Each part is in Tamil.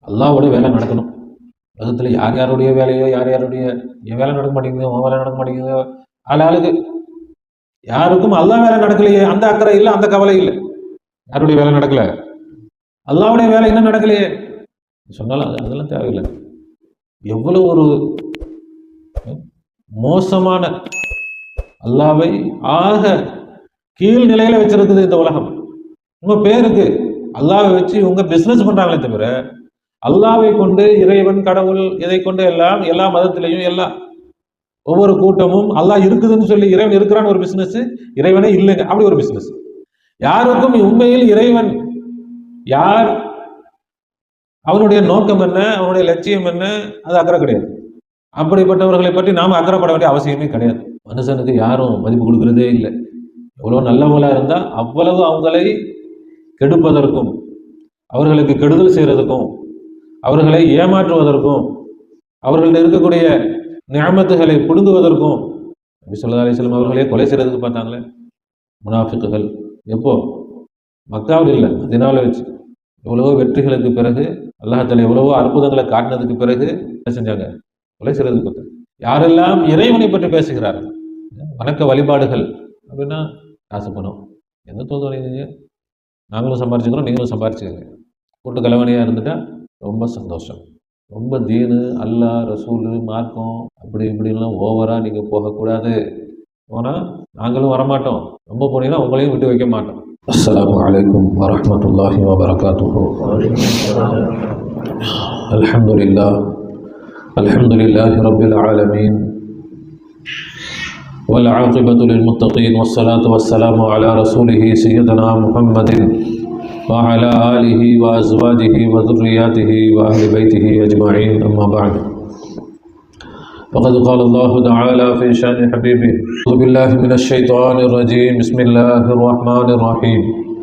அல்லாஹ்வுடைய வேலை நடக்கணும். உலகத்தில் யார் யாருடைய வேலையோ, யார் யாருடைய என் வேலை நடக்க மாட்டேங்குது, உன் வேலை நடக்க மாட்டேங்குது, ஆளுக்கு யாருக்கும் அல்லாஹ் வேலை நடக்கலையே, அந்த அக்கறை இல்லை, அந்த கவலை இல்லை. யாருடைய வேலை நடக்கல, அல்லாஹ்வுடைய வேலை இன்னும் நடக்கலையே சொன்னாலும் அதெல்லாம் தேவையில்லை. எவ்வளவு ஒரு மோசமான, அல்லாவை ஆக கீழ் நிலையில வச்சிருக்குது இந்த உலகம். உங்க பேருக்கு அல்லாவை வச்சு உங்க பிசினஸ் பண்றாங்களே தவிர, அல்லாவை கொண்டு இறைவன் கடவுள் இதை கொண்டு எல்லாம் எல்லா மதத்திலையும் எல்லாம் ஒவ்வொரு கூட்டமும் அல்லாஹ் இருக்குதுன்னு சொல்லி இறைவன் இருக்கிறான்னு ஒரு பிசினஸ், இறைவனே இல்லைங்க அப்படி ஒரு பிசினஸ். யாருக்கும் உண்மையில் இறைவன் யார், அவனுடைய நோக்கம் என்ன, அவனுடைய லட்சியம் என்ன, அது அக்கறை கிடையாது. அப்படிப்பட்டவர்களை பற்றி நாம அக்கறைப்பட வேண்டிய அவசியமே கிடையாது. மனுஷனுக்கு யாரும் மதிப்பு கொடுக்கறதே இல்லை. எவ்வளவு நல்லவங்களா இருந்தா அவ்வளவு அவங்களை கெடுப்பதற்கும், அவர்களுக்கு கெடுதல் செய்யறதுக்கும், அவர்களை ஏமாற்றுவதற்கும், அவர்களிடம் இருக்கக்கூடிய நியமத்துகளை பிடுங்குவதற்கும் நபி ஸல்லல்லாஹு அலைஹி வஸல்லம் அவர்களே கொலை செய்யறதுக்கு பார்த்தாங்களே முனாஃபிக்குகள். எப்போ? மக்காவில் இல்லை, மதீனாவில் வச்சு. எவ்வளவோ வெற்றிகளுக்கு பிறகு, அல்லாஹ்தாலா எவ்வளவோ அற்புதங்களை காட்டினதுக்கு பிறகு என்ன செஞ்சாங்க? கொலை செய்யறதுக்கு பார்த்தாங்க. யாரெல்லாம் இறைவனை பற்றி பேசுகிறார்கள், வணக்க வழிபாடுகள் அப்படின்னா காசு பணம் எந்த தோல்வி, நாங்களும் சம்பாரிச்சுக்கிறோம், நீங்களும் சம்பாரிச்சுக்கோங்க, கூட்டு கலவணியாக இருந்துட்டா ரொம்ப சந்தோஷம். ரொம்ப தீனு, அல்லாஹ், ரசூலு, மார்க்கம் அப்படி இப்படிலாம் ஓவராக நீங்கள் போகக்கூடாது. போனால் நாங்களும் வரமாட்டோம், ரொம்ப போனீங்கன்னா உங்களையும் விட்டு வைக்க மாட்டோம். அஸ்ஸலாமு அலைக்கும் வரஹ்மத்துல்லாஹி வபரகாத்துஹு. அல்ஹம்துலில்லாஹ் அல்ஹம்துலில்லாஹி ரப்பில் ஆலமீன் والعاقبة للمتقين والصلاة والسلام على رسوله سيدنا محمد وعلى آله وأزواجه وذرياته وأهل بيته أجمعين أما بعد فقد قال الله تعالى في شأن حبيبه أعوذ بالله من الشيطان الرجيم بسم الله الرحمن الرحيم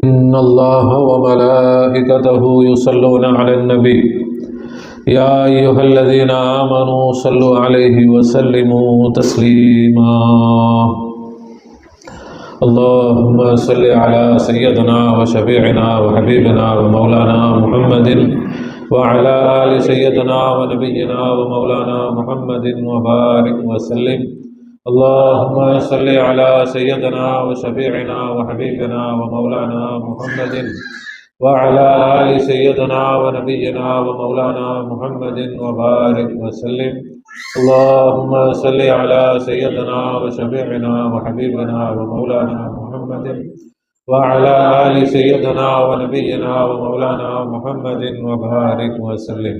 إن الله وملائكته يصلون على النبي يا أيها الذين آمنوا صلوا عليه وسلموا تسليما اللهم صل على سيدنا وشفيعنا وحبيبنا ومولانا محمد وعلى آل سيدنا ونبينا ومولانا محمد وبارك وسلم اللهم صل على سيدنا وشفيعنا وحبيبنا ومولانا محمد وعلى آل سيدنا ونبينا ومولانا محمد وبارك وسلم اللهم صل على سيدنا وشفيعنا وحبيبنا ومولانا محمد وعلى آل سيدنا ونبينا ومولانا محمد وبارك وسلم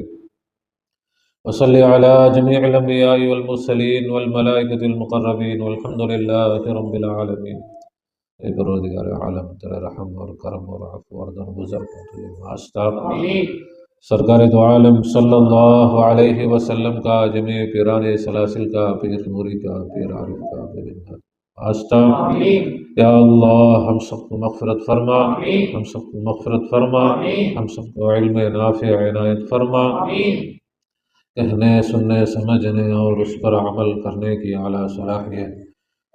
وصل على جميع الأنبياء والمرسلين والملائكة المقربين والحمد لله رب العالمين. परवरदिगार आलम तेरा रहम और करम और अफ़्व और दरगुज़र का तुझे वास्ता। सरकार दो आलम सल्लल्लाहु अलैहि वसल्लम का, जमी पीराने सलासिल का, पीर नूरी का, पीर आरिफ का वास्ता। या अल्लाह हम सबको मग़फ़िरत फरमा, हम सबको मग़फ़िरत फरमा, हम सबको इल्म नाफ़िअ इनायत फरमा, कहने सुनने समझने और उस पर अमल करने की आला सलाहियत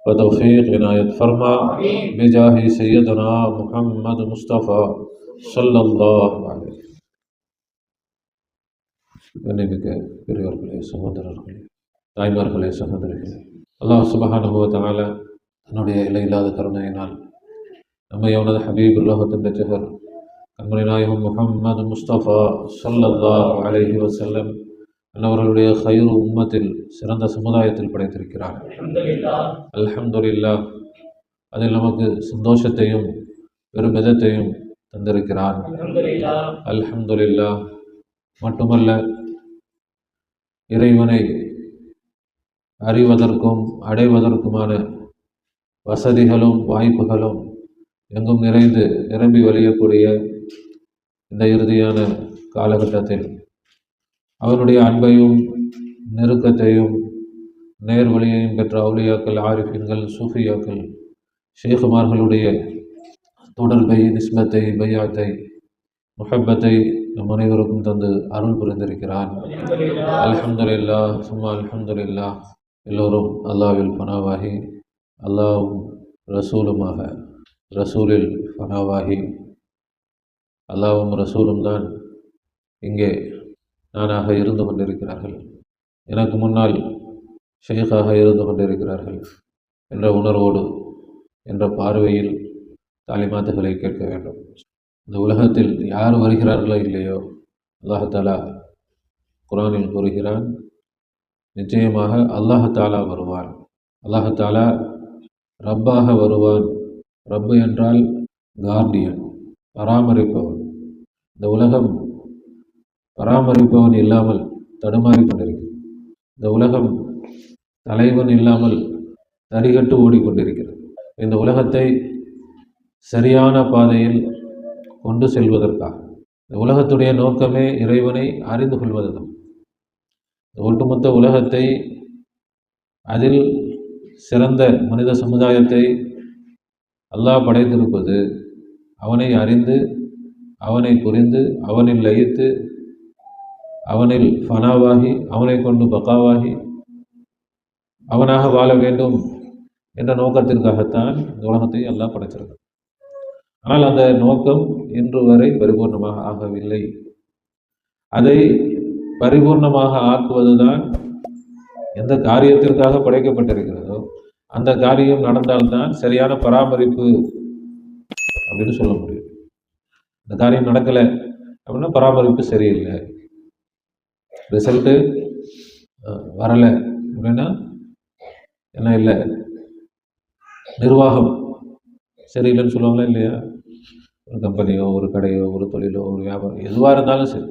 व तौफ़ीक़ इनायत फरमा बिजाहि सय्यदना मुहम्मद मुस्तफ़ा सल्लल्लाहु अलैहि वसल्लम। பெரியவர்களே, சகோதரர்களே, தாய்மார்களே, சகோதரிகளே, அல்லாஹ் சுப்ஹானஹு வ தஆலா தன்னுடைய எல்லையில்லாத கருணையினால் நம்மை அவனது ஹபீப் உலகத்தின் ரட்சகர் கண்மணி நாயகம் முஹம்மது முஸ்தபா ஸல்லல்லாஹு அலைஹி வஸல்லம் அவர்களுடைய கைரு உம்மத்தில், சிறந்த சமுதாயத்தில் படைத்திருக்கிறார். அல்ஹம்துலில்லாஹ். அதில் நமக்கு சந்தோஷத்தையும் பெருமிதத்தையும் தந்திருக்கிறார். அல்ஹம்துலில்லாஹ். மட்டுமல்ல, இறைவனை அறிவதற்கும் அடைவதற்குமான வசதிகளும் வாய்ப்புகளும் எங்கும் நிறைந்து நிரம்பி வழியக்கூடிய இந்த இறுதியான காலகட்டத்தில் அவனுடைய அன்பையும் நெருக்கத்தையும் நேர்வழியையும் பெற்ற அவுலியாக்கள், ஆரிஃபின்கள், சூஃபியாக்கள், ஷேகுமார்களுடைய தொடர்பை, நிஸ்பத்தை, பையாத்தை, முஹப்பத்தை நம் அனைவருக்கும் தந்து அருள் புரிந்திருக்கிறான். அல்ஹம்துலில்லாஹ் சும்மா அல்ஹம்துலில்லாஹ். எல்லோரும் அல்லாஹ்வில் ஃபனாவாகி, அல்லாஹ்வும் ரசூலுமாக, ரசூலில் ஃபனாவாகி, அல்லாஹ்வும் ரசூலும் தான் இங்கே நானாக இருந்து கொண்டிருக்கிறார்கள், எனக்கு முன்னால் ஷேக்காக இருந்து கொண்டிருக்கிறார்கள் என்ற உணர்வோடு, என்ற பார்வையில் தாலிமாத்துகளை கேட்க வேண்டும். இந்த உலகத்தில் யார் வருகிறார்களோ இல்லையோ, அல்லாஹாலா குர்ஆனில் கூறுகிறான், நிச்சயமாக அல்லாஹாலா வருவான். அல்லாஹாலா ரப்பாக வருவான். ரப்பு என்றால் கார்டியன், பராமரிப்பவன். இந்த உலகம் பராமரிப்பவன் இல்லாமல் தடுமாறிக் கொண்டிருக்கிறது. இந்த உலகம் தலைவன் இல்லாமல் தரிகட்டு ஓடிக்கொண்டிருக்கிறது. இந்த உலகத்தை சரியான பாதையில் கொண்டு செல்வதற்காக, இந்த உலகத்துடைய நோக்கமே இறைவனை அறிந்து கொள்வதுதான். இந்த ஒட்டுமொத்த உலகத்தை, அதில் சிறந்த மனித சமுதாயத்தை அல்லாஹ் படைத்திருப்பது அவனை அறிந்து, அவனை புரிந்து, அவனில் லயித்து, அவனில் ஃபனாவாகி, அவனை கொண்டு பக்காவாகி அவனாக வாழ வேண்டும் என்ற நோக்கத்திற்காகத்தான் இந்த உலகத்தை அல்லாஹ் படைச்சிருக்கான். ஆனால் அந்த நோக்கம் இன்று வரை பரிபூர்ணமாக ஆகவில்லை. அதை பரிபூர்ணமாக ஆக்குவதுதான் எந்த காரியத்திற்காக படைக்கப்பட்டிருக்கிறதோ அந்த காரியம் நடந்தால்தான் சரியான பராமரிப்பு அப்படின்னு சொல்ல முடியும். இந்த காரியம் நடக்கலை அப்படின்னா பராமரிப்பு சரியில்லை, ரிசல்ட்டு வரலை அப்படின்னா என்ன இல்லை, நிர்வாகம் சரியில்லைன்னு சொல்லுவாங்களா இல்லையா? ஒரு கம்பெனியோ, ஒரு கடையோ, ஒரு தொழிலோ, ஒரு வியாபாரம் எதுவாக இருந்தாலும் சரி,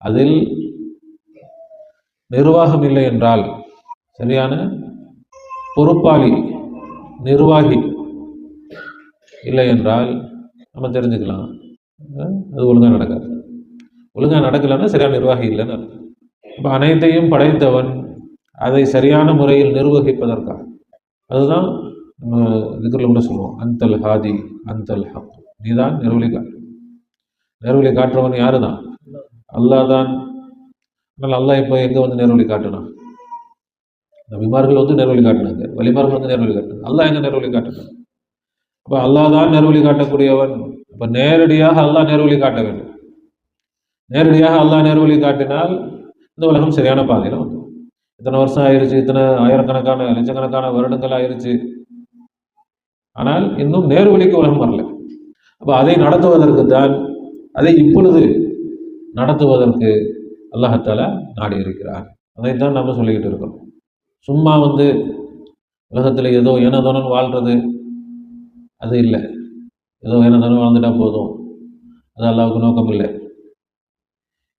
அதில் நிர்வாகம் இல்லை என்றால், சரியான பொறுப்பாளி நிர்வாகி இல்லை என்றால் நம்ம தெரிஞ்சுக்கலாம் அது ஒழுங்காக நடக்காது. ஒழுங்காக நடக்கலைன்னா சரியான நிர்வாகி இல்லைன்னு அர்த்தம். இப்போ அனைத்தையும் படைத்தவன் அதை சரியான முறையில் நிர்வகிப்பதற்காக, அதுதான் நம்ம இதுக்குள்ள கூட சொல்லுவோம், அந்தல் ஹாதி அந்தல் ஹக், நீ தான் நெருவழி காட்டு. நெருவழி காட்டுறவன் யாரு தான்? அல்லாஹ் தான். ஆனால் அல்லாஹ் இப்போ எங்கே வந்து நெருவழி காட்டினான்? நபிமார்கள் வந்து நெருவழி காட்டினாங்க, வலிமார்கள் வந்து நெருவழி காட்டினாங்க. அல்லாஹ் எங்கே நெருவழி காட்டினான்? அப்போ அல்லாஹ் தான் நெருவழி காட்டக்கூடியவன். அப்போ நேரடியாக அல்லாஹ் நெருவழி காட்ட வேண்டும். நேரடியாக அல்லாஹ் நெருவழி காட்டினால் இந்த உலகம் சரியான பாதையில் வந்து, இத்தனை வருஷம் ஆயிடுச்சு, இத்தனை ஆயிரக்கணக்கான லட்சக்கணக்கான வருடங்கள் ஆயிடுச்சு, ஆனால் இன்னும் நேர்வழிக்கு உலகம் வரல. அப்போ அதை நடத்துவதற்கு தான், அதை இப்பொழுது நடத்துவதற்கு அல்லாஹாலா நாடி இருக்கிறார். அதைத்தான் நம்ம சொல்லிக்கிட்டு இருக்கோம். சும்மா வந்து உலகத்தில் ஏதோ ஏனதானு வாழ்றது அது இல்லை. ஏதோ ஏனதானு வாழ்ந்துட்டா போதும், அது அல்லாஹ்வுக்கு நோக்கம் இல்லை.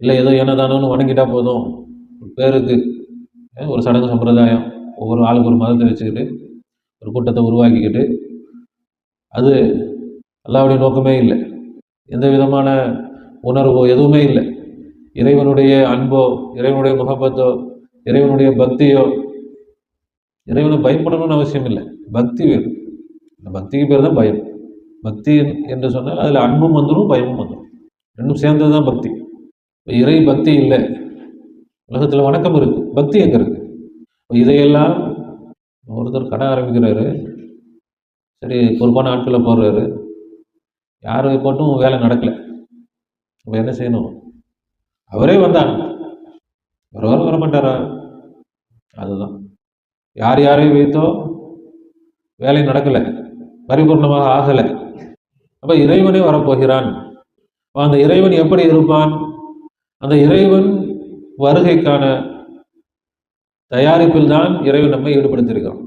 இல்லை ஏதோ ஏனதானு வணங்கிட்டா போதும், பேருக்கு ஒரு சடங்கு சம்பிரதாயம், ஒவ்வொரு ஆளுக்கு ஒரு மதத்தை வச்சுக்கிட்டு ஒரு கூட்டத்தை உருவாக்கிக்கிட்டு, அது அல்லாஹ்வுடைய நோக்கமே இல்லை. எந்த விதமான உணர்வோ எதுவுமே இல்லை. இறைவனுடைய அன்போ, இறைவனுடைய முகப்பத்தோ, இறைவனுடைய பக்தியோ, இறைவனை பயப்படணும்னு அவசியம் இல்லை, பக்தி வேணும். இந்த பக்திக்கு பேர் தான் பயம். பக்தி என்று சொன்னால் அதில் அன்பும் வந்துடும், பயமும் வந்துடும், ரெண்டும் சேர்ந்தது தான் பக்தி. இறை பக்தி இல்லை, உலகத்தில் வணக்கம் இருக்கு, பக்தி எங்கே இருக்கு? இதையெல்லாம் ஒருத்தர் கடை ஆரம்பிக்கிறாரு, சரி பொறுப்பான ஆட்களை போடுறாரு, யார் போட்டும் வேலை நடக்கலை. அப்போ என்ன செய்யணும்? அவரே வந்தாங்க, ஒருவரும் வரமாட்டாரா? அதுதான், யார் யாரையும் வைத்தோ வேலை நடக்கலை, பரிபூர்ணமாக ஆகலை. அப்போ இறைவனே வரப்போகிறான். அந்த இறைவன் எப்படி இருப்பான்? அந்த இறைவன் வருகைக்கான தயாரிப்பில் தான் இறைவன் நம்மை ஈடுபடுத்தியிருக்கிறோம்.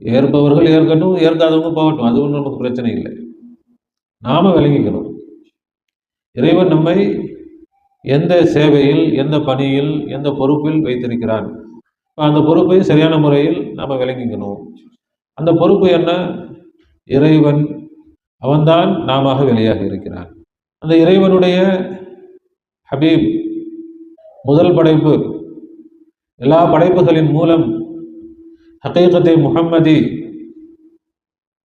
ஏற்பவர்கள் ஏற்கட்டும், ஏற்காதவங்க போகட்டும், அது ஒன்றும் நமக்கு பிரச்சனை இல்லை. நாம விளங்கிக்கணும் இறைவன் நம்மை எந்த சேவையில், எந்த பணியில், எந்த பொறுப்பில் வைத்திருக்கிறான். அந்த பொறுப்பை சரியான முறையில் நாம விளங்கிக்கணும். அந்த பொறுப்பு என்ன? இறைவன் அவன்தான் நாம வெளியாக இருக்கிறான். அந்த இறைவனுடைய ஹபீப், முதல் படைப்பு, எல்லா படைப்புகளின் மூலம் ஹகீகத்தை முஹம்மதி,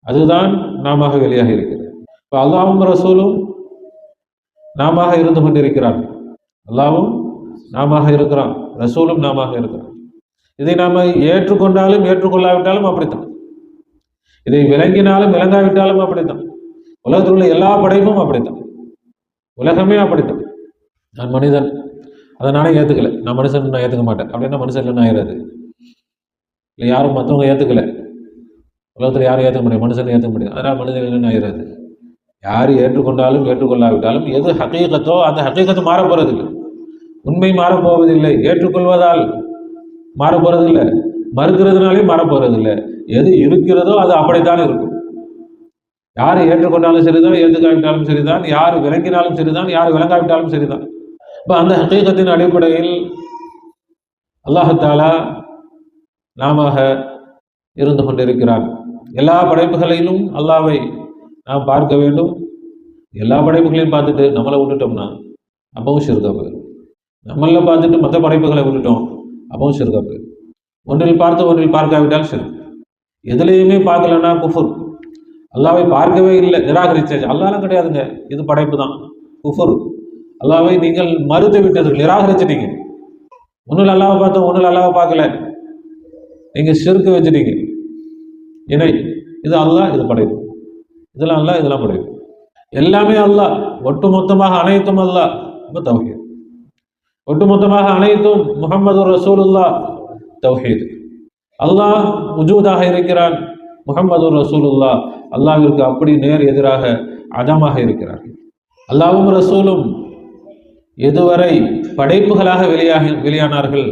அதுதான் நாம வெளியாக இருக்கிறது. இப்போ அல்லாஹ்வும் ரசூலும் நாம இருந்து கொண்டிருக்கிறான். அல்லாஹ்வும் நாம இருக்கிறான், ரசூலும் நாம இருக்கிறான். இதை நாம ஏற்றுக்கொண்டாலும் ஏற்றுக்கொள்ளாவிட்டாலும் அப்படித்தான். இதை விளங்கினாலும் விளங்காவிட்டாலும் அப்படித்தான். உலகத்தில் உள்ள எல்லா படைப்பும் அப்படித்தான், உலகமே அப்படித்தான். நான் மனிதன், அதை நானே ஏற்றுக்கல, நான் மனுஷன் நான் ஏற்றுக்க மாட்டேன் அப்படின்னா மனுஷன் இல்லைன்னு ஆயிடாது. இல்லை யாரும் மற்றவங்க ஏற்றுக்கல, உலகத்தில் யாரும் ஏற்றுக்க முடியும், மனுஷன் ஏற்றுக்க முடியும், அதனால் மனிதன் இல்லைன்னு ஆயிடாது. யார் ஏற்றுக்கொண்டாலும் ஏற்றுக்கொள்ளாவிட்டாலும் எது ஹகீகத்தோ அந்த ஹகீகத்து மாறப்போறதில்லை, உண்மை மாறப்போவதில்லை. ஏற்றுக்கொள்வதால் மாறப்போறதில்லை, மறுக்கிறதுனாலே மாறப்போறதில்லை. எது இருக்கிறதோ அது அப்படித்தான் இருக்கும். யார் ஏற்றுக்கொண்டாலும் சரிதான், ஏற்றுக்காவிட்டாலும் சரிதான், யார் விளங்கினாலும் சரிதான், யார் விளங்காவிட்டாலும் சரிதான். இப்போ அந்த ஹகீகத்தின் அடிப்படையில் அல்லாஹ் நாம இருந்து கொண்டிருக்கிறான். எல்லா படைப்புகளிலும் அல்லாவை நாம் பார்க்க வேண்டும். எல்லா படைப்புகளையும் பார்த்துட்டு நம்மளை விட்டுட்டோம்னா அப்பவும் ஷிர்கா போயிடும். நம்மள பார்த்துட்டு மற்ற படைப்புகளை விட்டுட்டோம் அப்பவும் ஷிர்கா போயிடும். ஒன்றில் பார்த்து ஒன்றில் பார்க்காவிட்டால் ஷிர்க். எதுலேயுமே பார்க்கலன்னா குஃபுர். அல்லாவை பார்க்கவே இல்லை, நிராகரிச்சாச்சு. அல்லாஹ்லாம் கிடையாதுங்க, இது படைப்பு தான், குஃபுர். அல்லாவை நீங்கள் மறுத்து விட்டது, நிராகரிச்சிட்டீங்க. ஒன்றில் அல்லாவை பார்த்தோம், ஒன்றில் அல்லாவை பார்க்கல, நீங்கள் ஷிர்க் வச்சுட்டீங்க, இணை. இது அல்லாஹ், இது படைப்பு. இதெல்லாம் அல்லாஹ், இதெல்லாம் படைப்பு. எல்லாமே அல்லாஹ், ஒட்டுமொத்தமாக அனைத்தும் அல்லாஹ். அப்போ தௌஹீத். ஒட்டுமொத்தமாக அனைத்தும் முஹம்மது ரசூலுல்லாஹ், தௌஹீத். அல்லாஹ் உஜூதாக இருக்கிறான், முஹம்மது ரசூலுல்லாஹ் அல்லாஹ்விற்கு அப்படி நேர் எதிராக அதமாக இருக்கிறார். அல்லாஹ்வும் ரசூலும் எதுவரை படைப்புகளாக வெளியானார்கள்,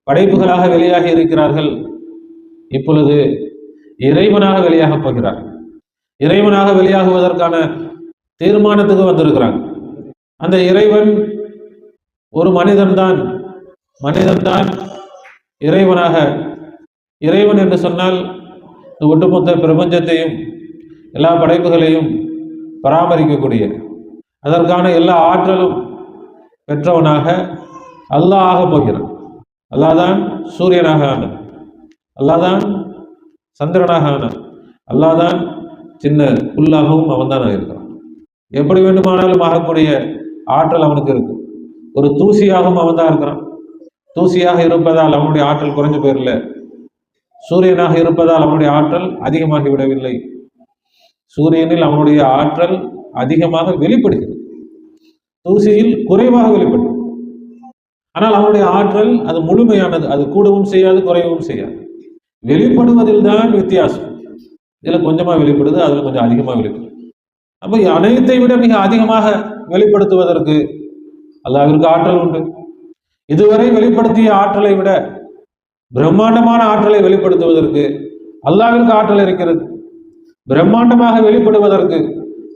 படைப்புகளாக வெளியாகி இருக்கிறார்கள், இப்பொழுது இறைவனாக வெளியாக போகிறார். இறைவனாக வெளியாகுவதற்கான தீர்மானத்துக்கு வந்திருக்கிறாங்க. அந்த இறைவன் ஒரு மனிதன்தான். மனிதன்தான் இறைவனாக. இறைவன் என்று சொன்னால் இந்த ஒட்டுமொத்த பிரபஞ்சத்தையும் எல்லா படைப்புகளையும் பராமரிக்கக்கூடிய, அதற்கான எல்லா ஆற்றலும் பெற்றவனாக அல்லாஹ் ஆக போகிறான். அல்லாஹ் தான் சூரியனாக ஆனான், அல்லாஹ் தான் சந்திரனாக ஆனான், அல்லாஹ் தான் சின்ன புல்லாகவும் அவன் தான் இருக்கிறான். எப்படி வேண்டுமானாலும் ஆகக்கூடிய ஆற்றல் அவனுக்கு இருக்கு. ஒரு தூசியாகவும் அவன் தான் இருக்கிறான். தூசியாக இருப்பதால் அவனுடைய ஆற்றல் குறைஞ்சு போயிடல, சூரியனாக இருப்பதால் அவனுடைய ஆற்றல் அதிகமாகி விடவில்லை. சூரியனில் அவனுடைய ஆற்றல் அதிகமாக வெளிப்படுகிறது, தூசியில் குறைவாக வெளிப்படுகிறது. ஆனால் அவனுடைய ஆற்றல் அது முழுமையானது, அது கூடவும் செய்யாது குறையவும் செய்யாது. வெளிப்படுவதில் தான் வித்தியாசம். இதுல கொஞ்சமா வெளிப்படுது, அதுல கொஞ்சம் அதிகமாக வெளிப்படுது. அப்ப அனைத்தை விட மிக அதிகமாக வெளிப்படுத்துவதற்கு அல்லாஹ்விற்கு ஆற்றல் உண்டு. இதுவரை வெளிப்படுத்திய ஆற்றலை விட பிரம்மாண்டமான ஆற்றலை வெளிப்படுத்துவதற்கு அல்லாஹ்விற்கு ஆற்றல் இருக்கிறது. பிரம்மாண்டமாக வெளிப்படுவதற்கு,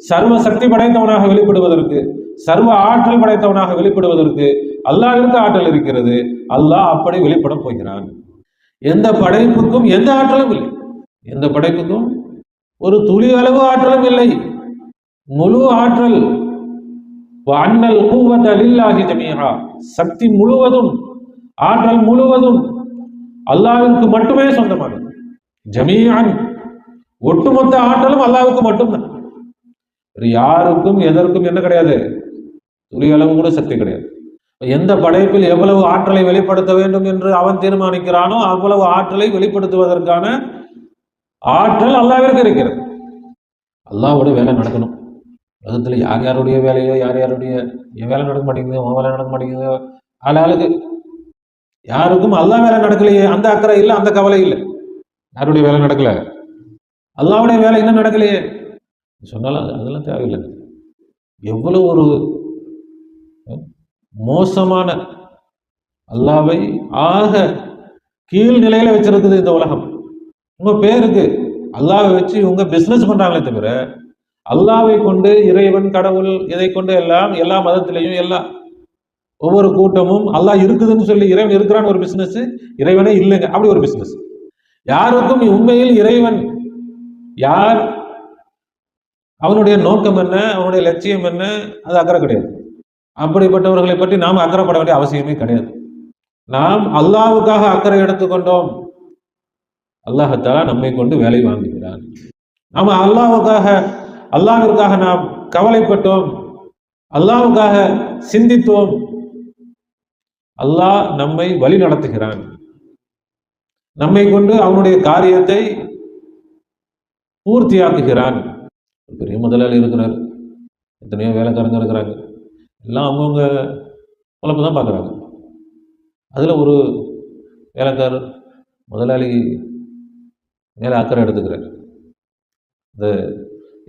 சர்வ சக்தி படைத்தவனாக வெளிப்படுவதற்கு, சர்வ ஆற்றல் படைத்தவனாக வெளிப்படுவதற்கு அல்லாஹ்விற்கு ஆற்றல் இருக்கிறது. அல்லாஹ் அப்படி வெளிப்பட போகிறான். எந்த படைப்புக்கும் எந்த ஆற்றலும் இல்லை, எந்த படைப்புக்கும் ஒரு துளி அளவு ஆற்றலும் இல்லை. முழு ஆற்றல் அன்னல் கூவத லில்லாஹி ஜமீஆ, சக்தி முழுவதும், ஆற்றல் முழுவதும் அல்லாஹ்விற்கு மட்டுமே சொந்தமானது. ஜமீஅன், ஒட்டுமொத்த ஆற்றலும் அல்லாஹ்வுக்கு மட்டும்தான். யாருக்கும் எதற்கும் என்ன கிடையாது, துளி அளவு கூட சக்தி கிடையாது. எந்த படைப்பில் எவ்வளவு ஆற்றலை வெளிப்படுத்த வேண்டும் என்று அவன் தீர்மானிக்கிறானோ அவ்வளவு ஆற்றலை வெளிப்படுத்துவதற்கான ஆற்றல் அல்லாஹ்விற்கு இருக்கிறது. அல்லாஹ்வோட வேலை நடக்கணும். உலகத்துல யார் யாருடைய வேலையோ, யார் யாருடைய என் வேலை நடக்க மாட்டேங்குது, உன் வேலை நடக்க மாட்டேங்குது, ஆளுக்கு யாருக்கும் அல்லாஹ் வேலை நடக்கலையே அந்த அக்கறை இல்லை, அந்த கவலை இல்லை. யாருடைய வேலை நடக்கல, அல்லாஹ்வுடைய வேலை இன்னும் நடக்கலையே சொன்னாலும் அதெல்லாம் தேவையில்லை. எவ்வளவு ஒரு மோசமான, அல்லாஹ்வை ஆக கீழ் நிலையில வச்சிருக்குது இந்த உலகம். உங்க பேருக்கு அல்லாஹ்வை வச்சு உங்க பிசினஸ் பண்றாங்களே தவிர அல்லாஹ்வை கொண்டு, இறைவன் கடவுள் இதை கொண்டு எல்லாம் எல்லா மதத்திலையும் எல்லா ஒவ்வொரு கூட்டமும் அல்லாஹ் இருக்குதுன்னு சொல்லி இறைவன் இருக்கிறான்னு ஒரு பிசினஸ், இறைவனே இல்லைங்க அப்படி ஒரு பிசினஸ். யாருக்கும் உண்மையில் இறைவன் யார், அவனுடைய நோக்கம் என்ன, அவனுடைய லட்சியம் என்ன, அது அக்கறை கிடையாது. அப்படிப்பட்டவர்களை பற்றி நாம் அக்கறைப்பட வேண்டிய அவசியமே கிடையாது. நாம் அல்லாஹ்வுக்காக அக்கறை எடுத்துக்கொண்டோம், அல்லாஹ் தஆலா நம்மை கொண்டு வேலை வாங்குகிறான். நாம அல்லாஹ்விற்காக நாம் கவலைப்பட்டோம், அல்லாஹ்வுக்காக சிந்தித்தோம், அல்லாஹ் நம்மை வழி நடத்துகிறான். நம்மை கொண்டு அவனுடைய காரியத்தை பூர்த்தியாக்குகிறான். பெரிய முதலாளி இருக்கிறார், எத்தனையோ வேலைக்காரங்க இருக்கிறாங்க, எல்லாம் அவங்கவுங்க பொழப்பு தான் பார்க்குறாங்க. அதில் ஒரு வேலைக்காரர் முதலாளி மேலே அக்கறை எடுத்துக்கிறார், இந்த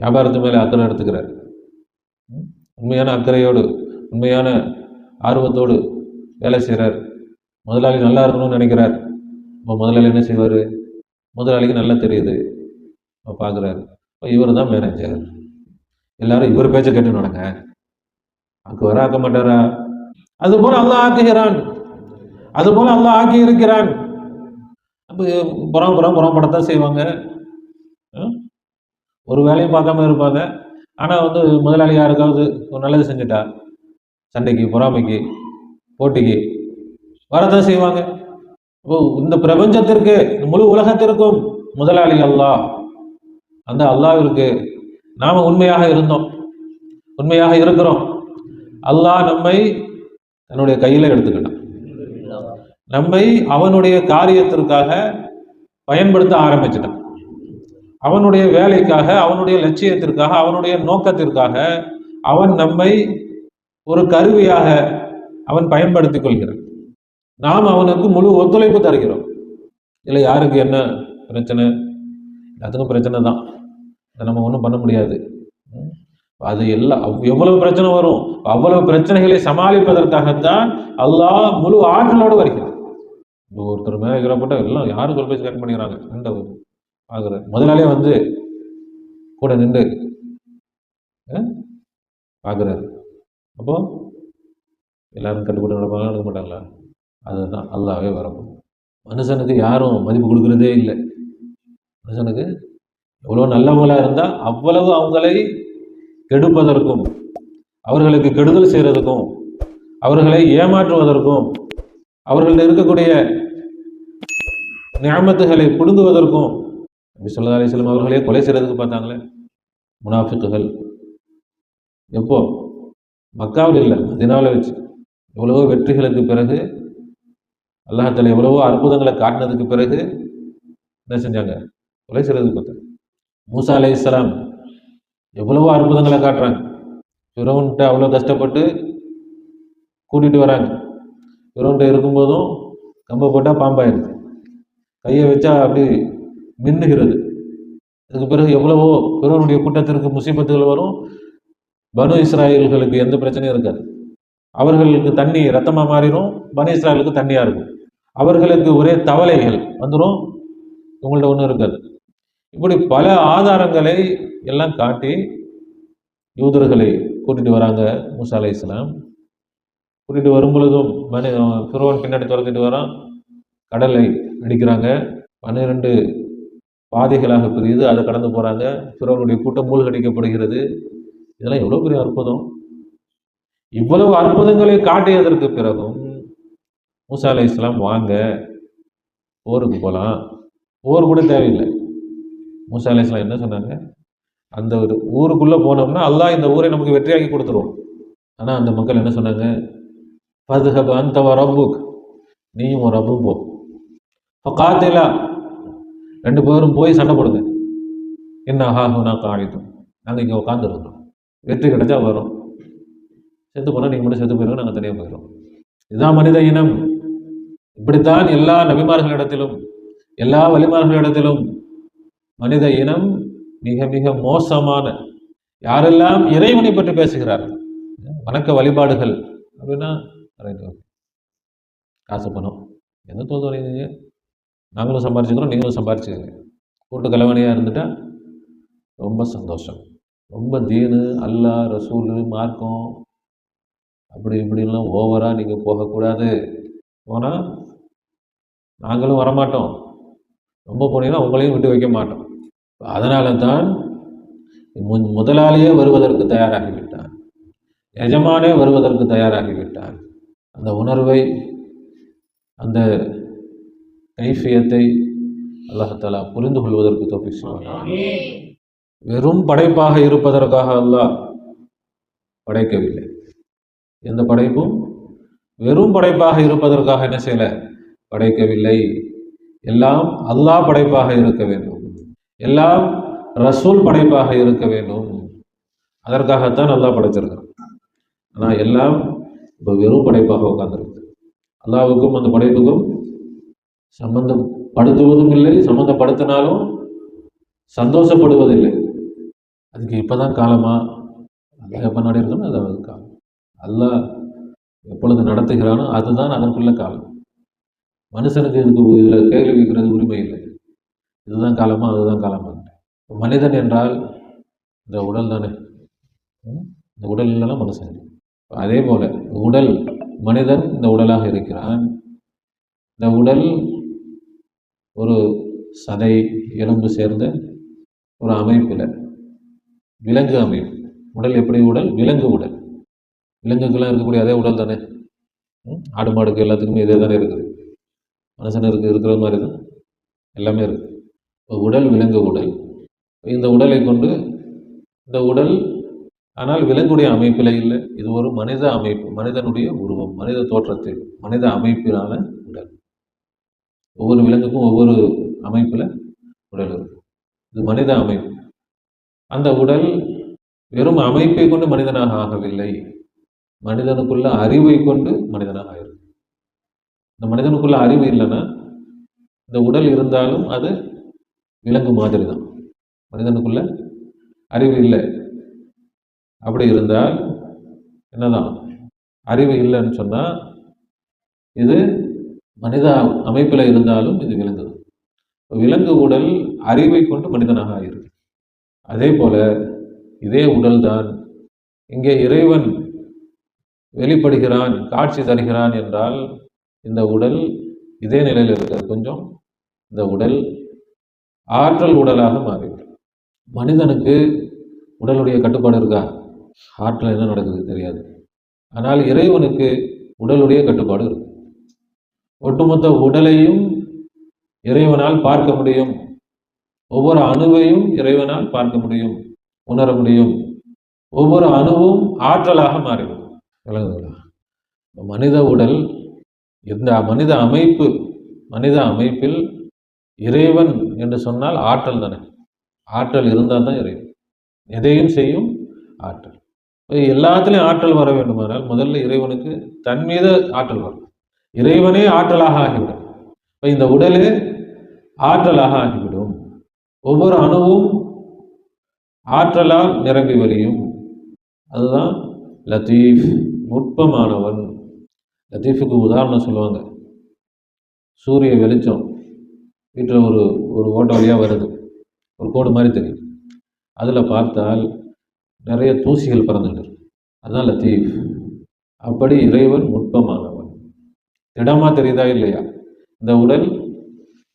வியாபாரத்து மேலே அக்கறை எடுத்துக்கிறார். உண்மையான அக்கறையோடு உண்மையான ஆர்வத்தோடு வேலை செய்கிறார். முதலாளி நல்லா இருக்கணும்னு நினைக்கிறார். இப்போ முதலாளி என்ன செய்வார்? முதலாளிக்கு நல்லா தெரியுது, இப்போ பார்க்குறாரு, இப்போ இவர் தான் மேனேஜர், எல்லாரும் இவர் பேச்சை கேட்டு நடங்க, ஆக்குவாரா ஆக்க மாட்டாரா? அதுபோல் அல்லாஹ் ஆக்குகிறான், அதுபோல் அல்லாஹ் ஆக்கி இருக்கிறான். அப்போ புறம்படத்தான் செய்வாங்க, ஒரு வேலையும் பார்க்காம இருப்பாங்க. ஆனால் முதலாளி யாருக்காவது ஒரு நல்லது செஞ்சுட்டா சண்டைக்கு, பொறாமைக்கு, போட்டிக்கு வரதான் செய்வாங்க. இப்போ இந்த பிரபஞ்சத்திற்கு, முழு உலகத்திற்கும் முதலாளி அல்லாஹ். அந்த அல்லாஹ்விற்கு நாம உண்மையாக இருந்தோம், உண்மையாக இருக்கிறோம். அல்லாஹ் நம்மை தன்னுடைய கையில எடுத்துக்கிட்டான். நம்மை அவனுடைய காரியத்திற்காக பயன்படுத்த ஆரம்பிச்சிட்டான். அவனுடைய வேலைக்காக, அவனுடைய லட்சியத்திற்காக, அவனுடைய நோக்கத்திற்காக அவன் நம்மை ஒரு கருவியாக அவன் பயன்படுத்திக் கொள்கிறான். நாம் அவனுக்கு முழு ஒத்துழைப்பு தருகிறோம். இல்லை யாருக்கு என்ன பிரச்சனை? எல்லாத்துக்கும் பிரச்சனை தான், அதை நம்ம ஒன்றும் பண்ண முடியாது. அது எல்லாம் எவ்வளவு பிரச்சனை வரும், அவ்வளவு பிரச்சனைகளை சமாளிப்பதற்காகத்தான் அல்லாஹ் முழு ஆற்றலோடு வருகிறார். ஒருத்தர் மேலே இருக்கிறப்பட்ட எல்லாம் யாரும் சொல் பேசி கரெக்ட் பண்ணிக்கிறாங்க. ஆகுற முதலாளியே கூட நின்று பார்க்குறாரு. அப்போ எல்லாரும் கட்டுப்பட்டு நடப்பாங்க, நடக்க மாட்டாங்களா? அதுதான் அல்லாஹ்வே வரப்போம். மனுஷனுக்கு யாரும் மதிப்பு கொடுக்கறதே இல்லை. மனுஷனுக்கு எவ்வளோ நல்லவங்களாக இருந்தால் அவ்வளவு அவங்களை கெடுப்பதற்கும், அவர்களுக்கு கெடுதல் செய்கிறதுக்கும், அவர்களை ஏமாற்றுவதற்கும், அவர்கள்ட்ட இருக்கக்கூடிய நியமத்துகளை பிடுங்குவதற்கும் நபி ஸல்லல்லாஹு அலைஹி வஸல்லம் அவர்களே கொலை செய்கிறதுக்கு பார்த்தாங்களே முனாஃபிக்குகள். எப்போ? மக்காவில் இல்லை, மதீனாவில் வச்சு. எவ்வளவோ வெற்றிகளுக்கு பிறகு, அல்லாஹ் தஆலா எவ்வளவோ அற்புதங்களை காட்டினதுக்கு பிறகு என்ன செஞ்சாங்க? கொலை செய்கிறதுக்கு பார்த்தாங்க. மூசா அலைஹிஸ்ஸலாம் எவ்வளவோ அற்புதங்களை காட்டுறாங்க. ஃபிரௌன்கிட்ட அவ்வளோ கஷ்டப்பட்டு கூட்டிகிட்டு வராங்க. ஃபிரௌன்கிட்ட இருக்கும்போதும் கம்பை போட்டால் பாம்பாயிருது, கையை வச்சா அப்படி மின்னுகிறது. அதுக்கு பிறகு எவ்வளவோ ஃபிரௌனுடைய கூட்டத்திற்கு முசீபத்துகள் வரும். பனு இஸ்ராயல்களுக்கு எந்த பிரச்சனையும் இருக்காது. அவர்களுக்கு தண்ணி ரத்தமாக மாறிடும், பனு இஸ்ராயலுக்கு தண்ணியாக இருக்கும். அவர்களுக்கு ஒரே தவளைகள் வந்துடும், உங்கள்ட்ட ஒன்றும் இருக்காது. இப்படி பல ஆதாரங்களை எல்லாம் காட்டி யூதர்களை கூட்டிட்டு வராங்க. மூசா அலைஹிஸ்ஸலாம் கூட்டிட்டு வரும் பொழுதும் ஃபிரௌன் பின்னாடி துரத்திட்டு வரான். கடலை அடிக்கிறாங்க, 12 பாதைகளாக பிரியுது, அதை கடந்து போறாங்க. ஃபிரௌனுடைய கூட்டம் மூழ்கடிக்கப்படுகிறது. இதெல்லாம் எவ்வளவு பெரிய அற்புதம்! இவ்வளவு அற்புதங்களை காட்டியதற்கு பிறகும் மூசா அலைஹிஸ்ஸலாம் வாங்க போருக்கு போகலாம், போர் கூட தேவையில்லை. மூசா அலைஹிஸ்ஸலாம் என்ன சொன்னாங்க? அந்த ஒரு ஊருக்குள்ளே போனோம்னா அல்லாஹ் இந்த ஊரை நமக்கு வெற்றியாக்கி கொடுத்துருவோம். ஆனால் அந்த மக்கள் என்ன சொன்னாங்க? ஃபத்ஹப் அன்த வ ரப்புக், நீயும் ஒரு ரப்பும் போ. ஃபகாத்திலா, 2 பேரும் போய் சண்டை போடுங்க. இன்ன ஹாஹுனா காயிதும், நாங்கள் இங்கே உட்காந்துருக்கோம், வெற்றி கிடைச்சா வரும், செத்து போனால் நீங்கள் மட்டும் செத்து போயிடுவோம், நாங்கள் தனியாக போயிடுவோம். இதுதான் மனித இனம். இப்படித்தான் எல்லா நபிமார்களிடத்திலும், எல்லா வலிமார்களிடத்திலும் மனித இனம் மிக மிக மோசமான. யாரெல்லாம் இறைவனை பற்றி பேசுகிறார்கள், வணக்க வழிபாடுகள் அப்படின்னா காசு பணம் எந்த தோல்வி, நாங்களும் சம்பாரிச்சுக்கிறோம், நீங்களும் சம்பாரிச்சுக்கோங்க, கூட்டு கலவனையாக இருந்துட்டா ரொம்ப சந்தோஷம். ரொம்ப தீனு, அல்லாஹ், ரசூலு, மார்க்கம் அப்படி இப்படிலாம் ஓவராக நீங்கள் போகக்கூடாது. போனால் நாங்களும் வரமாட்டோம், ரொம்ப போனீங்கன்னா உங்களையும் விட்டு வைக்க மாட்டோம். அதனால தான் முதலாளியே வருவதற்கு தயாராகிவிட்டான், எஜமானே வருவதற்கு தயாராகிவிட்டான். அந்த உணர்வை, அந்த கைஃபியத்தை அல்லாஹ் தஆலா புரிந்து கொள்வதற்கு தௌஃபீக் செய்வானாக. வெறும் படைப்பாக இருப்பதற்காக அல்லாஹ் படைக்கவில்லை. எந்த படைப்பும் வெறும் படைப்பாக இருப்பதற்காக என்ன செய்யல, படைக்கவில்லை. எல்லாம் அல்லாஹ் படைப்பாக இருக்க வேண்டும், எல்லாம் ரசூல் படைப்பாக இருக்க வேண்டும். அதற்காகத்தான் அல்லாஹ் படைச்சிருக்கிறான். ஆனால் எல்லாம் இப்போ வெறும் படைப்பாக உட்கார்ந்துருக்கு. அல்லாஹ்வுக்கும் அந்த படைப்புக்கும் சம்பந்தப்படுத்துவதும் இல்லை, சம்பந்தப்படுத்தினாலும் சந்தோஷப்படுவதில்லை. அதுக்கு இப்பதான் காலமா? அல்லாஹ் எப்போ நாடி இருக்கணும் அதாவது காலம். அல்லாஹ் எப்பொழுது நடத்துகிறானோ அதுதான் அதற்குள்ள காலம். மனுஷனுக்கு இதில் கேள்வி வைக்கிறது உரிமை இல்லை. இதுதான் காலமா அதுதான் காலமா. மனிதன் என்றால் இந்த உடல் தானே. இந்த உடல் இல்லைன்னா மனுஷன். அதே போல உடல், மனிதன் இந்த உடலாக இருக்கிறான். இந்த உடல் ஒரு சதை எலும்பு சேர்ந்த ஒரு அமைப்பில் விலங்கு அமைப்பு. உடல் எப்படி? உடல் விலங்கு உடல். விலங்குக்கெல்லாம் இருக்கக்கூடிய அதே உடல் தானே. ஆடு மாடுக்கு எல்லாத்துக்குமே இதே தானே இருக்குது. மனுஷனுக்கு இருக்கிற மாதிரி தான் எல்லாமே இருக்குது. உடல் விலங்கு உடல். இந்த உடலை கொண்டு இந்த உடல் ஆனால் விலங்குடைய அமைப்பில் இல்லை. இது ஒரு மனித அமைப்பு, மனிதனுடைய உருவம், மனித தோற்றத்தில் மனித அமைப்பிலான உடல். ஒவ்வொரு விலங்குக்கும் ஒவ்வொரு அமைப்பில் உடல் இருக்கும். இது மனித அமைப்பு. அந்த உடல் வெறும் அமைப்பை கொண்டு மனிதனாக ஆகவில்லை, மனிதனுக்குள்ள அறிவை கொண்டு மனிதனாக ஆயிருக்கு. இந்த மனிதனுக்குள்ள அறிவு இல்லைன்னா இந்த உடல் இருந்தாலும் அது விலங்கு மாதிரி தான். மனிதனுக்குள்ள அறிவு இல்லை. அப்படி இருந்தால் என்னதான்? அறிவு இல்லைன்னு சொன்னால் இது மனித அமைப்பில் இருந்தாலும் இது விலங்கு. விலங்கு உடல் அறிவை கொண்டு மனிதனாக ஆயிருக்கு. அதே போல இதே உடல் தான் இங்கே இறைவன் வெளிப்படுகிறான், காட்சி தருகிறான் என்றால் இந்த உடல் இதே நிலையில் இருக்கிறது. கொஞ்சம் இந்த உடல் ஆற்றல் உடலாக மாறிவிடும். மனிதனுக்கு உடலுடைய கட்டுப்பாடு இருக்கா? ஆற்றல் என்ன நடக்குது தெரியாது. ஆனால் இறைவனுக்கு உடலுடைய கட்டுப்பாடு இருக்கு. ஒட்டுமொத்த உடலையும் இறைவனால் பார்க்க முடியும். ஒவ்வொரு அணுவையும் இறைவனால் பார்க்க முடியும், உணர முடியும். ஒவ்வொரு அணுவும் ஆற்றலாக மாறிவிடும். மனித உடல், இந்த மனித அமைப்பில் இறைவன் என்று சொன்னால் ஆற்றல் தானே. ஆற்றல் இருந்தால் தான் இறைவன் எதையும் செய்யும். ஆற்றல் எல்லாத்துலேயும் ஆற்றல் வர வேண்டுமானால் முதல்ல இறைவனுக்கு தன் மீது ஆற்றல் வரும். இறைவனே ஆற்றலாக ஆகிவிடும். இந்த உடலே ஆற்றலாக ஆகிவிடும். ஒவ்வொரு அணுவும் ஆற்றலால் நிரம்பி வழியும். அதுதான் லத்தீஃப், நுட்பமானவன். லத்தீஃபுக்கு உதாரணம் சொல்லுவாங்க. சூரிய வெளிச்சம் வீட்டில் ஒரு ஓட்ட வழியாக வருது, ஒரு கோடு மாதிரி தெரியும். அதில் பார்த்தால் நிறைய தூசிகள் பறந்துட்டு, அதுதான் லத்தீஃப். அப்படி இறைவன் நுட்பமானவன். திடமாக தெரியுதா இல்லையா? இந்த உடல்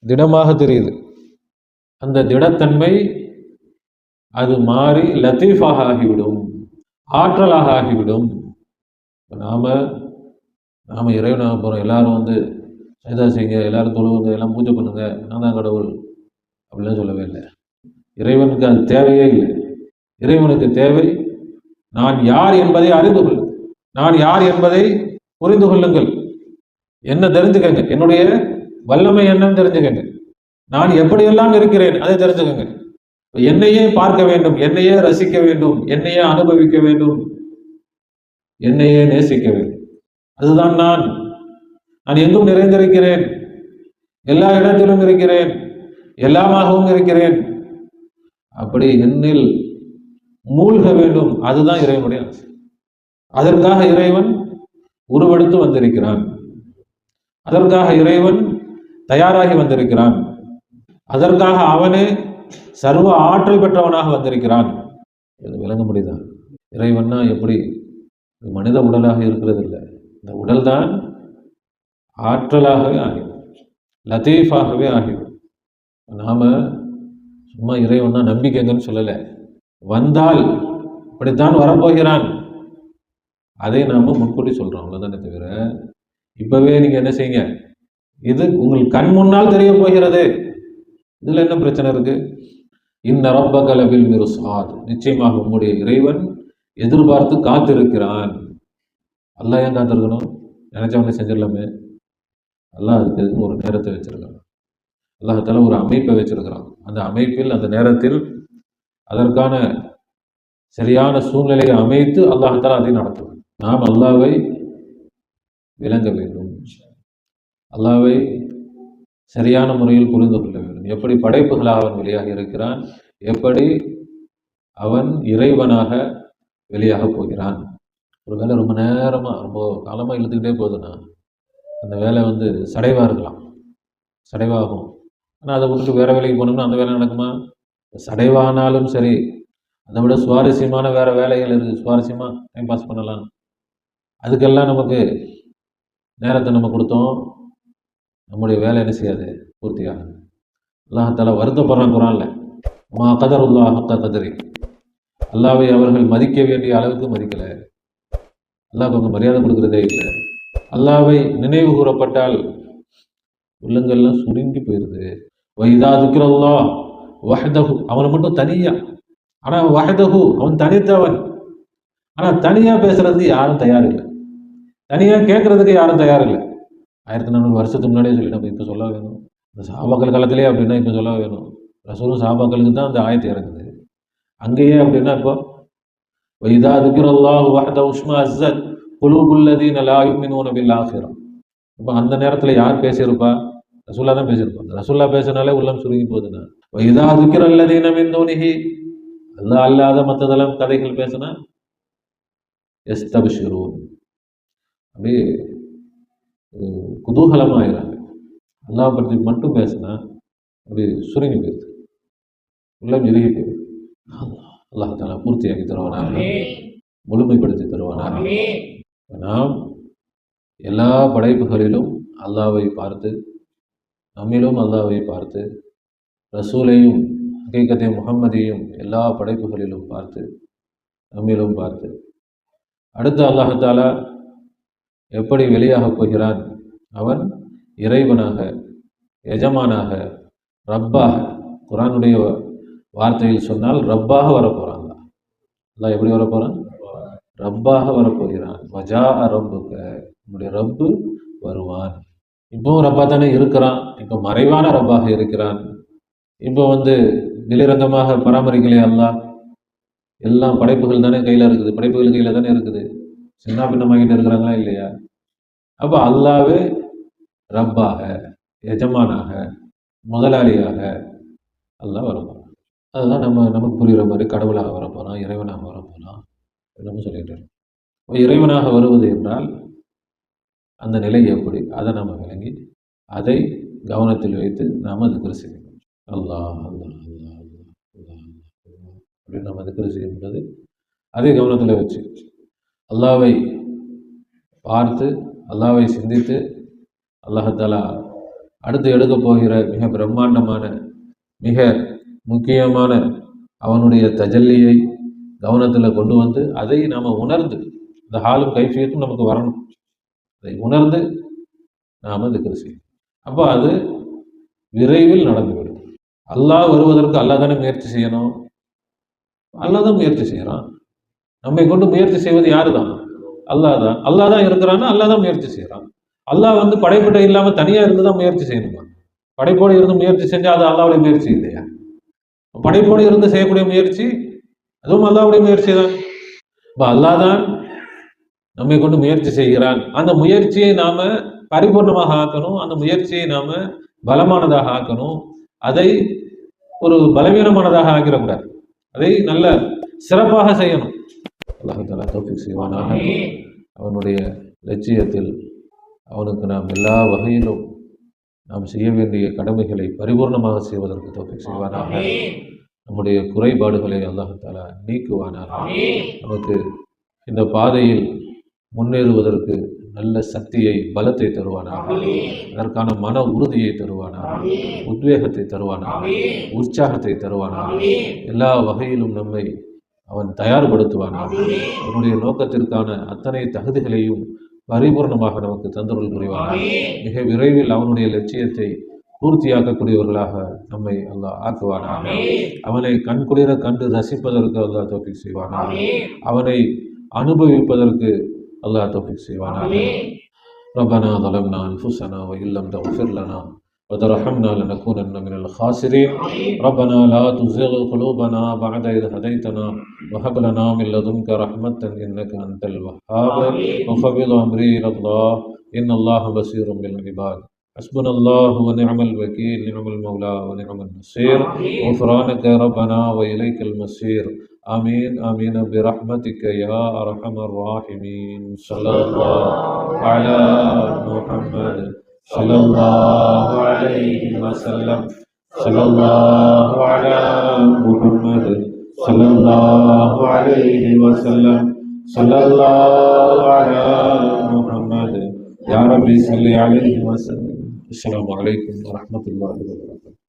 திடமாக தெரியுது. அந்த திடத்தன்மை அது மாறி லத்தீஃபாக ஆகிவிடும், ஆற்றலாக ஆகிவிடும். நாம் இறைவனாக போகிறோம். எல்லாரும் சைதா செய்யுங்க, எல்லாரும் தொழுவுங்க, எல்லாம் பூஜை பண்ணுங்க, நான் தான் கடவுள் அப்படிலாம் சொல்லவே இல்லை. இறைவனுக்கு அது தேவையே இல்லை. இறைவனுக்கு தேவை நான் யார் என்பதை அறிந்து கொள், நான் யார் என்பதை புரிந்து கொள்ளுங்கள், என்ன தெரிஞ்சுக்கங்க, என்னுடைய வல்லமை என்னன்னு தெரிஞ்சுக்கங்க, நான் எப்படியெல்லாம் இருக்கிறேன் அதை தெரிஞ்சுக்கங்க. என்னையே பார்க்க வேண்டும், என்னையே ரசிக்க வேண்டும், என்னையே அனுபவிக்க வேண்டும், என்னையே நேசிக்க வேண்டும். அதுதான் நான் எங்கும் நிறைந்திருக்கிறேன், எல்லா இடத்திலும் இருக்கிறேன், எல்லாமாகவும் இருக்கிறேன். அப்படி என்னில் மூழ்க வேண்டும். அதுதான் இறைவனுடைய ஆசை. அதற்காக இறைவன் உருவெடுத்து வந்திருக்கிறான். அதற்காக இறைவன் தயாராகி வந்திருக்கிறான். அதற்காக அவனே சர்வ ஆற்றல் பெற்றவனாக வந்திருக்கிறான். இது விளங்க முடியுதா? இறைவன்னா எப்படி? மனித உடலாக இருக்கிறது இல்லை. இந்த உடல் தான் ஆற்றலாகவே ஆகிடும், லத்தீஃபாகவே ஆகிடும். நாம சும்மா இறைவன் தான் நம்பிக்கைங்கன்னு சொல்லலை. வந்தால் இப்படித்தான் வரப்போகிறான், அதை நாம முன்கூட்டி சொல்றோம், அவ்வளவுதானே தவிர இப்பவே நீங்க என்ன செய்யுங்க, இது உங்கள் கண் முன்னால் தெரிய போகிறது, இதுல என்ன பிரச்சனை இருக்கு? இன்ன ரப்பக லபில் மிர்சாத், நிச்சயமாக உம்முடைய இறைவன் எதிர்பார்த்து காத்திருக்கிறான். அல்லாஹ் ஏன் காத்திருக்கணும்? நினைச்சவனே செஞ்சிடலாமே. அல்லாஹ் அதுக்கு ஒரு நேரத்தை வச்சிருக்கான். அல்லாஹால ஒரு அமைப்பை வச்சிருக்கிறான். அந்த அமைப்பில் அந்த நேரத்தில் அதற்கான சரியான சூழ்நிலையை அமைத்து அல்லாஹால அதை நடத்துவான். நாம் அல்லாஹ்வை விளங்க வேண்டும். அல்லாஹ்வை சரியான முறையில் புரிந்து கொள்ள வேண்டும். எப்படி படைப்புகளாக அவன் வெளியாக இருக்கிறான், எப்படி அவன் இறைவனாக வெளியாக போகிறான். ஒரு வேலை ரொம்ப நேரமாக ரொம்ப காலமாக இழுத்துக்கிட்டே போகுதுன்னா அந்த வேலை சடைவாக இருக்கலாம், சடைவாகும். ஆனால் அதை விட்டுட்டு வேறு வேலைக்கு போனோம்னா அந்த வேலை நடக்குமா? சடைவானாலும் சரி, அதை விட சுவாரஸ்யமான வேறு வேலைகள் இருக்குது, சுவாரஸ்யமாக டைம் பாஸ் பண்ணலாம். அதுக்கெல்லாம் நமக்கு நேரத்தை நம்ம கொடுத்தோம், நம்முடைய வேலை என்ன செய்யாது, பூர்த்தியாக. அல்லாஹ் தஆலா வருத்தப்படுறான் குர்ஆன்ல, மா கதருல்லாஹ் ஹக்க கதரி, அல்லாஹ்வை அவர்கள் மதிக்க வேண்டிய அளவுக்கு மதிக்கலை. அல்லாஹ் அவங்க மரியாதை கொடுக்குறதே இல்லை. அல்லாஹ்வை நினைவு கூறப்பட்டால் உள்ளங்கள்லாம் சுருங்கி போயிடுது. வைதா துக்ரல்லாஹ் வஹ்தஹு, அவனை மட்டும் தனியா, ஆனால் வஹ்தஹு அவன் தனித்தவன், ஆனால் தனியாக பேசுறதுக்கு யாரும் தயார் இல்லை, தனியாக கேட்கறதுக்கு யாரும் தயார் இல்லை. 1400 வருஷத்துக்கு முன்னாடியே சொல்லி நம்ம இப்போ சொல்ல வேணும். இந்த சஹாபாக்கள் காலத்திலே அப்படின்னா இப்போ சொல்ல வேணும். ரசூலும் சஹாபாக்களுக்கு தான் அந்த ஆயத்து இறங்குது. அங்கேயே அப்படின்னா இப்போ வைதா துக்ரல்லாஹு வஹ்தஹு இஸ்மஅஸ்ஸத் குலூபுல்லதீன லா யுமினூன பில் ஆখিরাহ. இப்போ அந்த நேரத்தில் யார் பேசியிருப்பா? ரசூல்லா தான் பேசியிருப்பாங்க. ரசூல்லா பேசினாலே உள்ளம் சுருங்கி போகுதுன்னா, வைதா துக்ரல்லதீன மின் தூனிஹி, அல்லாஹ் அல்லாத மற்றதெல்லாம் கதைகள் பேசினா யஸ்தப்ஷிரூன், அப்படியே குதூகலமாகிறாங்க. அல்லாஹ் பற்றி மட்டும் பேசினா அப்படி சுருங்கி போயிடுது, உள்ளம் இறுகி போயிடுது. அல்லாஹ் தஆலா பூர்த்தியாக்கி தருவானாக, முழுமைப்படுத்தி தருவானாக. நாம் எல்லா படைப்புகளிலும் அல்லாஹ்வை பார்த்து, நம்மிலும் அல்லாஹ்வை பார்த்து, ரசூலையும் ஹகீகத்தை முஹம்மதியும் எல்லா படைப்புகளிலும் பார்த்து, நம்மிலும் பார்த்து, அடுத்து அல்லாஹ் தஆலா எப்படி வெளியாக போகிறான், அவன் இறைவனாக, எஜமானாக, ரப்பாக, குர்ஆனுடைய வார்த்தையில் சொன்னால் ரப்பாக வரப்போகிறான். அல்லாஹ் எப்படி வரப்போகிறான்? ரப்பாக வரப்போகிறான். வஜா ரப்புக, நம்முடைய ரப்பு வருவான். இப்போவும் ரப்பா தானே இருக்கிறான், இப்போ மறைவான ரப்பாக இருக்கிறான். இப்போ வெளிரங்கமாக பராமரிக்கலையே அல்லாஹ், எல்லாம் படைப்புகள் தானே கையில் இருக்குது, படைப்புகள் கையில் தானே இருக்குது, சின்ன பின்னமாகிட்டு இருக்கிறாங்களா இல்லையா? அப்போ அல்லாவே ரப்பாக, எஜமானாக, முதலாளியாக அல்லாஹ் வரப்போகிறான். அதுதான் நமக்கு புரிகிற மாதிரி கடவுளாக வரப்போகிறான், இறைவனாக வரப்போகிறான் நம்ம சொல்லிட்டு இருக்கோம். இறைவனாக வருவது என்றால் அந்த நிலை எப்படி, அதை நாம் விளங்கி அதை கவனத்தில் வைத்து நாம் திக்ர் செய்யணும். அல்லாஹ் அல்லாஹ் அல்லாஹ் அல்லாஹ் அப்படின்னு நம்ம திக்ர் செய்யும்போது அதை கவனத்தில் வச்சு அல்லாஹ்வை பார்த்து, அல்லாஹ்வை சிந்தித்து, அல்லாஹ் தஆலா அடுத்து எடுக்க போகிற மிக பிரம்மாண்டமான, மிக முக்கியமான அவனுடைய தஜல்லியை கவனத்தில் கொண்டு வந்து அதை நாம் உணர்ந்து, இந்த ஹாலும் கைஃபியத்தும் நமக்கு வரணும், அதை உணர்ந்து நாம் திக்ர் செய்யணும். அப்போ அது விரைவில் நடந்துவிடும். அல்லாஹ் வருவதற்கு அல்லாஹ் தானே முயற்சி செய்யணும், அல்லாஹ் தான் முயற்சி செய்யறான். நம்மை கொண்டு முயற்சி செய்வது யாரு தான்? அல்லாஹ் தான். அல்லாஹ் தான் இருக்கிறான்னா அல்லாஹ் தான் முயற்சி செய்யறான். அல்லாஹ் படைப்படை இல்லாம தனியா இருந்து தான் முயற்சி செய்யணுமா? படைப்போடு இருந்து முயற்சி செஞ்சா அது அல்லாஹ்வுடைய முயற்சி இல்லையா? படைப்போடு இருந்து செய்யக்கூடிய முயற்சி அதுவும் அல்லாஹ்வுடைய முயற்சி தான். இப்போ அல்லாஹ் தான் நம்மை கொண்டு முயற்சி செய்கிறான். அந்த முயற்சியை நாம பரிபூர்ணமாக ஆக்கணும், அந்த முயற்சியை நாம பலமானதாக ஆக்கணும், அதை ஒரு பலவீனமானதாக ஆக்கிடக்கூடாது, அதை நல்ல சிறப்பாக செய்யணும். அல்லாஹ் தஆலா தௌஃபீக் செய்வானாக. அவனுடைய லட்சியத்தில் அவனுக்கு நாம் எல்லா வகையிலும் நாம் செய்ய வேண்டிய கடமைகளை பரிபூர்ணமாக செய்வதற்கு தௌஃபீக் செய்வானாக. நம்முடைய குறைபாடுகளை அல்லாஹ் தஆலா நீக்குவானாக. நமக்கு இந்த பாதையில் முன்னேறுவதற்கு நல்ல சக்தியை, பலத்தை தருவானாக. அதற்கான மன உறுதியை தருவானாக, உத்வேகத்தை தருவானாக, உற்சாகத்தை தருவானாக. எல்லா வகையிலும் நம்மை அவன் தயார்படுத்துவானாக. அவனுடைய நோக்கத்திற்கான அத்தனை தகுதிகளையும் பரிபூர்ணமாக நமக்கு தந்தருள் புரிவானாக. மிக விரைவில் அவனுடைய லட்சியத்தை பூர்த்தியாக்கக்கூடியவர்களாக நம்மை அல்லாஹ் ஆக்குவானாக. அவனை கண்குளிர கண்டு ரசிப்பதற்கு அல்லாஹ் தௌஃபீக் செய்வானாக. அவனை அனுபவிப்பதற்கு அல்லாஹ் தௌஃபீக் செய்வானாக. ரப்பனா ظلمنا أنفسنا وإن لم تغفر لنا وترحمنا لنكونن من الخاسرين. ربنا لا تزغ قلوبنا بعد إذ هديتنا وهب لنا من لدنك رحمة إنك أنت الوهاب. وفوض أمري إلى الله إن الله بصير بالعباد. حسبنا الله ونعم الوكيل، نعم المولى ونعم النصير. غفرانك ربنا وإليك المصير. آمين آمين برحمتك يا أرحم الراحمين. صلى الله على محمد صلى الله عليه وسلم. صلى الله على محمد صلى الله عليه وسلم. صلى الله على محمد يا ربي صل عليه وسلم. السلام عليكم ورحمة الله وبركاته.